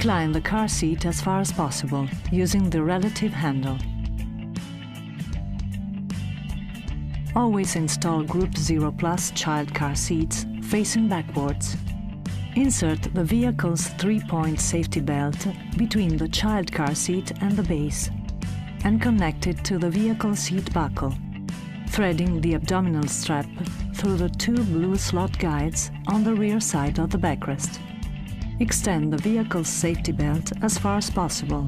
Recline the car seat as far as possible, using the relative handle. Always install Group 0 Plus child car seats facing backwards. Insert the vehicle's 3-point safety belt between the child car seat and the base and connect it to the vehicle seat buckle, threading the abdominal strap through the 2 blue slot guides on the rear side of the backrest. Extend the vehicle's safety belt as far as possible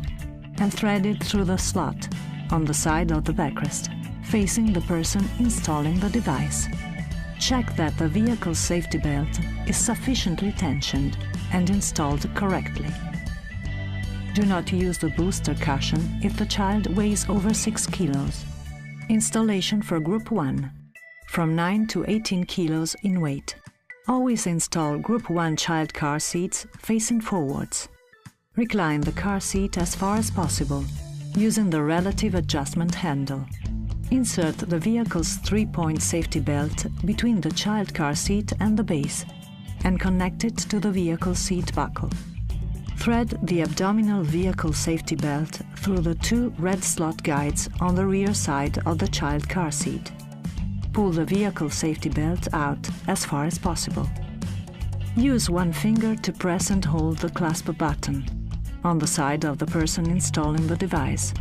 and thread it through the slot on the side of the backrest, facing the person installing the device. Check that the vehicle's safety belt is sufficiently tensioned and installed correctly. Do not use the booster cushion if the child weighs over 6 kilos. Installation for Group 1, from 9 to 18 kilos in weight. Always install Group 1 child car seats facing forwards. Recline the car seat as far as possible, using the relative adjustment handle. Insert the vehicle's 3-point safety belt between the child car seat and the base and connect it to the vehicle seat buckle. Thread the abdominal vehicle safety belt through the 2 red slot guides on the rear side of the child car seat. Pull the vehicle safety belt out as far as possible. Use one finger to press and hold the clasp button on the side of the person installing the device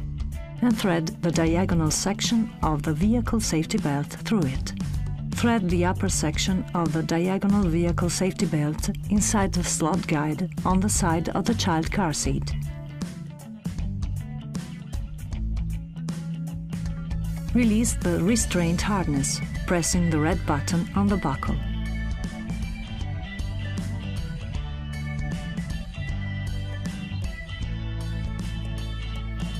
and thread the diagonal section of the vehicle safety belt through it. Thread the upper section of the diagonal vehicle safety belt inside the slot guide on the side of the child car seat. Release the restraint harness, pressing the red button on the buckle.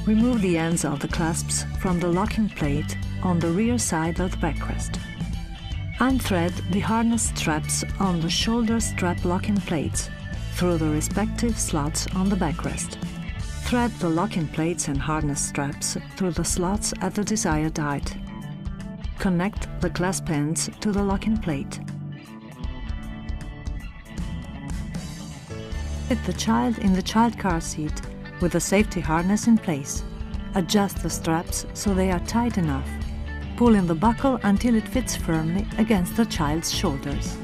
Remove the ends of the clasps from the locking plate on the rear side of the backrest. Unthread the harness straps on the shoulder strap locking plates through the respective slots on the backrest. Thread the locking plates and harness straps through the slots at the desired height. Connect the clasp ends to the locking plate. Fit the child in the child car seat with the safety harness in place. Adjust the straps so they are tight enough. Pull in the buckle until it fits firmly against the child's shoulders.